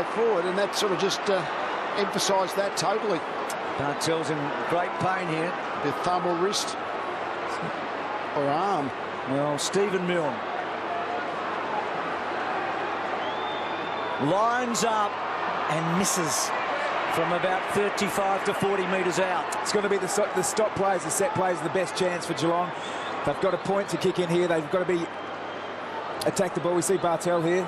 go forward, and that sort of just emphasised that totally. Bartell's in great pain here. The thumb or wrist or arm. Well, Stephen Milne lines up and misses from about 35 to 40 metres out. It's going to be the stop plays, the set plays, the best chance for Geelong. They've got a point to kick in here. They've got to be attack the ball. We see Bartell here.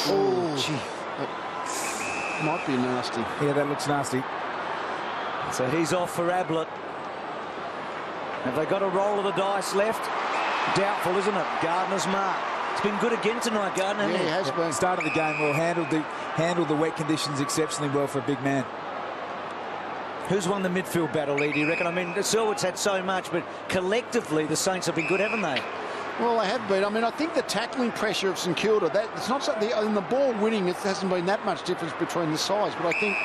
Oh, gee. That might be nasty. Yeah, that looks nasty. So he's off for Ablett. Have they got a roll of the dice left? Doubtful, isn't it? Gardner's mark. It's been good again tonight, Gardner, hasn't Yeah, he has been. Started the game well, handled the wet conditions exceptionally well for a big man. Who's won the midfield battle, Lee, do you reckon? I mean, Selwood's had so much, but collectively the Saints have been good, haven't they? Well, they have been. I mean, I think the tackling pressure of St Kilda, it's not something, in the ball winning, it hasn't been that much difference between the sides, but I think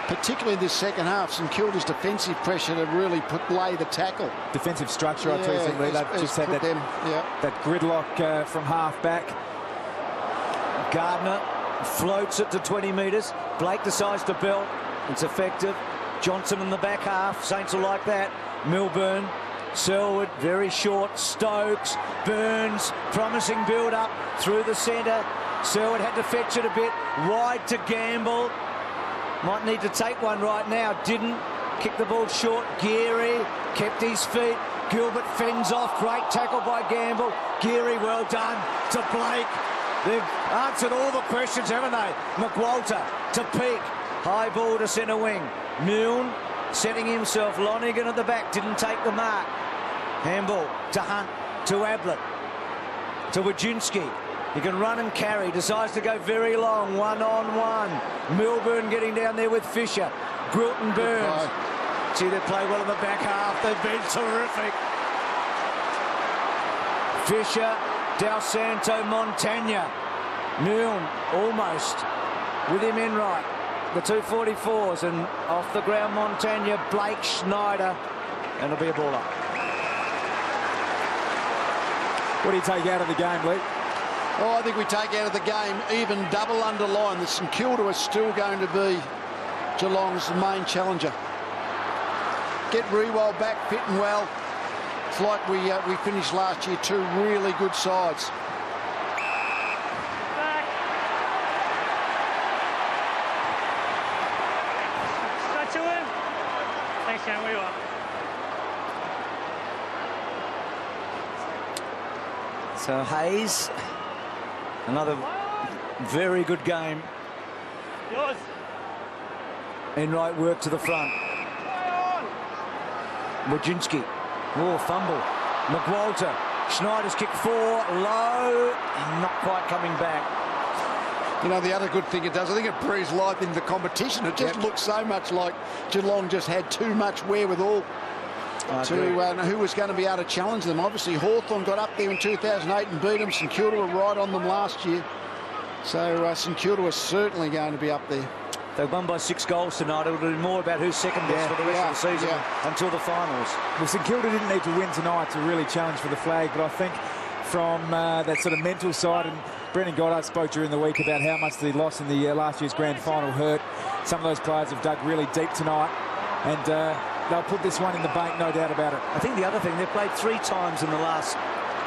particularly this second half, St Kilda's defensive pressure to really lay the tackle. Defensive structure, I too think, Lee. They've just had that gridlock from half back. Gardner floats it to 20 metres. Blake decides to belt. It's effective. Johnson in the back half. Saints will like that. Milburn, Selwood, very short. Stokes, Burns, promising build-up through the centre. Selwood had to fetch it a bit. Wide to Gamble. Might need to take one right now. Didn't. Kick the ball short. Geary kept his feet. Gilbert fends off. Great tackle by Gamble. Geary, well done to Blake. They've answered all the questions, haven't they? McWalter to Peak. High ball to centre wing. Milne setting himself. Lonigan at the back. Didn't take the mark. Handball to Hunt. To Ablett. To Wajinski. He can run and carry. Decides to go very long. One-on-one. Milburn getting down there with Fisher. Grilton, Burns. See, they play well in the back half. They've been terrific. Fisher, Del Santo, Montagna. Milne almost with him in right. The 244s, and off the ground Montagna, Blake, Schneider, and it'll be a ball up. What do you take out of the game, Lee? Oh, I think we take out of the game even double underline that St Kilda is still going to be Geelong's main challenger. Get Rewald back fit and well. It's like we finished last year, two really good sides. So Hayes, another very good game. In right work to the front. Wajinski. Oh, fumble. McWalter. Schneider's kick 4, low, and not quite coming back. You know, the other good thing it does, I think it breathes life into the competition. It just looks so much like Geelong just had too much wherewithal to who was going to be able to challenge them. Obviously, Hawthorn got up there in 2008 and beat them. St Kilda were right on them last year. So St Kilda was certainly going to be up there. They won by 6 goals tonight. It will be more about who's second best for the rest of the season until the finals. Well, St Kilda didn't need to win tonight to really challenge for the flag, but I think from that sort of mental side, and Brendan Goddard spoke during the week about how much the loss in the last year's grand final hurt. Some of those players have dug really deep tonight, and they'll put this one in the bank, no doubt about it. I think the other thing, they've played 3 times in the last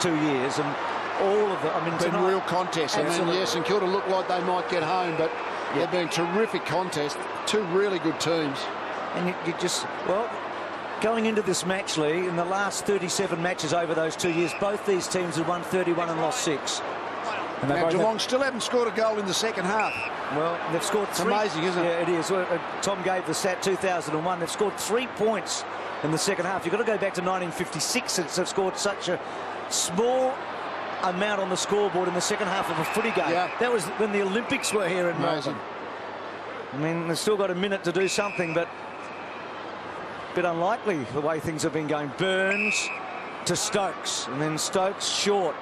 2 years, and all of them, I mean, it's been a real contest. I mean, yes, St Kilda looked like they might get home, but they've been terrific contests. 2 really good teams. And you just, well, going into this match, Lee, in the last 37 matches over those 2 years, both these teams have won 31 and lost 6. And now Geelong still haven't scored a goal in the second half. Well, they've scored 3. It's amazing, isn't it? Yeah, it is. Tom gave the stat 2001. They've scored 3 points in the second half. You've got to go back to 1956 since they've scored such a small amount on the scoreboard in the second half of a footy game. Yeah. That was when the Olympics were here in Melbourne. I mean, they've still got a minute to do something, but a bit unlikely the way things have been going. Burns to Stokes, and then Stokes short.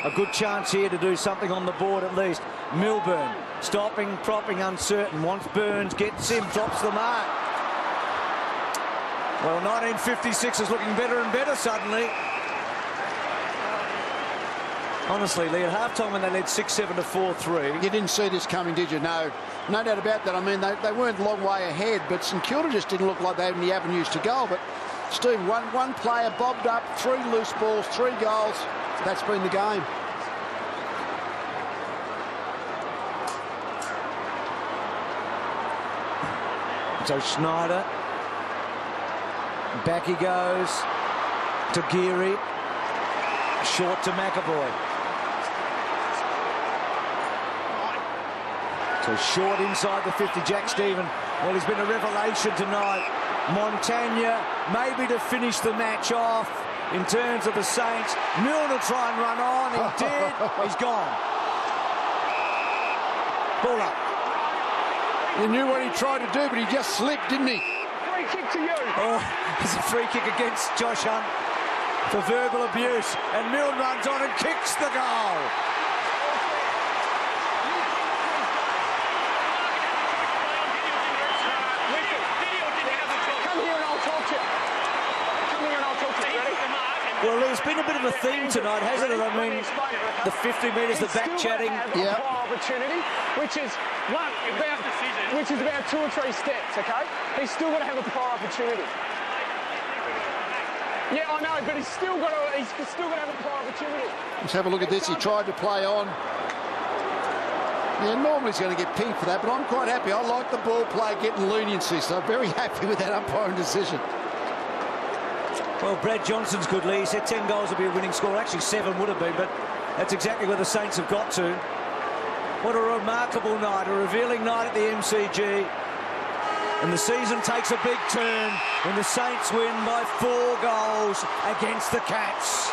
A good chance here to do something on the board at least. Milburn stopping, propping, uncertain. Wants Burns, gets him, drops the mark. Well, 1956 is looking better and better suddenly. Honestly, Lee, at half-time when they led 6-7 to 4-3. You didn't see this coming, did you? No doubt about that. I mean, they weren't a long way ahead, but St Kilda just didn't look like they had any avenues to goal. But, Steve, one player bobbed up, 3 loose balls, 3 goals. That's been the game. So Schneider, back he goes to Geary, short to McAvoy. So short inside the 50, Jack Stephen. Well, he's been a revelation tonight. Montagna, maybe to finish the match off in terms of the Saints. Milner try and run on, he did, he's gone. Ball up. You knew what he tried to do, but he just slipped, didn't he? Free kick to you. Oh, there's a free kick against Josh Hunt for verbal abuse. And Milne runs on and kicks the goal. Come here and I'll talk to you. Come here and I'll talk to you. Ready? Well, there's been a bit of a theme tonight, hasn't it? I mean, the 50 metres, the back chatting. Yeah. Opportunity, which is about 2 or 3 steps, okay? He's still got to have a prior opportunity. Yeah, I know, but he's still got to have a prior opportunity. Let's have a look at this. He tried to play on. Yeah, normally he's going to get pinged for that, but I'm quite happy. I like the ball play getting leniency, so I'm very happy with that umpiring decision. Well, Brad Johnson's good, Lee. He said 10 goals would be a winning score. Actually, 7 would have been, but that's exactly where the Saints have got to. What a remarkable night, a revealing night at the MCG. And the season takes a big turn when the Saints win by 4 goals against the Cats.